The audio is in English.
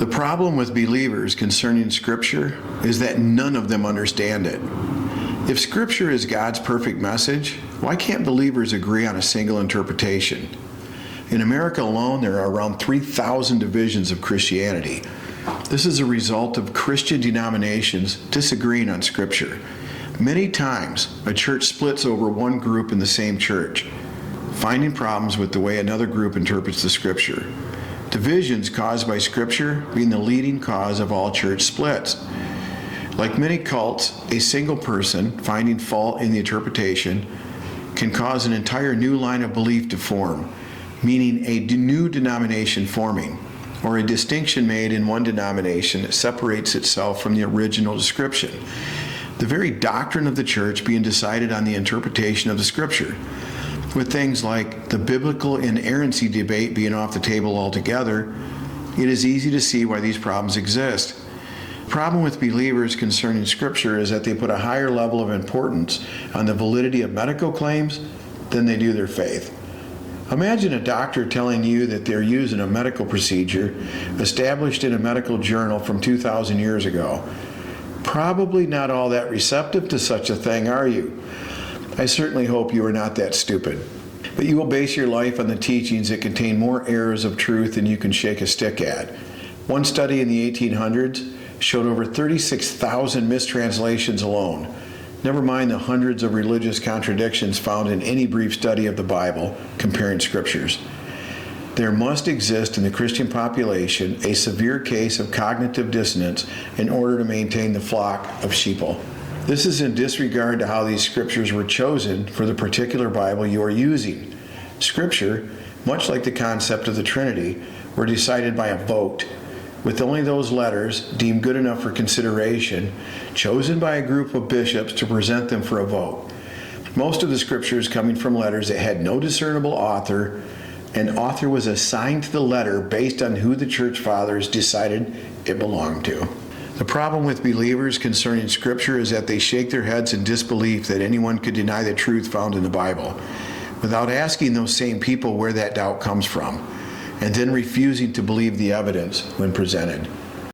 The problem with believers concerning Scripture is that none of them understand it. If Scripture is God's perfect message, why can't believers agree on a single interpretation? In America alone, there are around 3,000 divisions of Christianity. This is a result of Christian denominations disagreeing on Scripture. Many times, a church splits over one group in the same church, finding problems with the way another group interprets the Scripture. Divisions caused by Scripture being the leading cause of all church splits. Like many cults, a single person finding fault in the interpretation can cause an entire new line of belief to form, meaning a new denomination forming, or a distinction made in one denomination that separates itself from the original description. The very doctrine of the church being decided on the interpretation of the Scripture. With things like the biblical inerrancy debate being off the table altogether, it is easy to see why these problems exist. The problem with believers concerning Scripture is that they put a higher level of importance on the validity of medical claims than they do their faith. Imagine a doctor telling you that they're using a medical procedure established in a medical journal from 2,000 years ago. Probably not all that receptive to such a thing, are you? I certainly hope you are not that stupid. But you will base your life on the teachings that contain more errors of truth than you can shake a stick at. One study in the 1800s showed over 36,000 mistranslations alone. Never mind the hundreds of religious contradictions found in any brief study of the Bible comparing scriptures. There must exist in the Christian population a severe case of cognitive dissonance in order to maintain the flock of sheeple. This is in disregard to how these scriptures were chosen for the particular Bible you are using. Scripture, much like the concept of the Trinity, were decided by a vote, with only those letters deemed good enough for consideration, chosen by a group of bishops to present them for a vote. Most of the scriptures coming from letters that had no discernible author, and author was assigned to the letter based on who the church fathers decided it belonged to. The problem with believers concerning Scripture is that they shake their heads in disbelief that anyone could deny the truth found in the Bible, without asking those same people where that doubt comes from, and then refusing to believe the evidence when presented.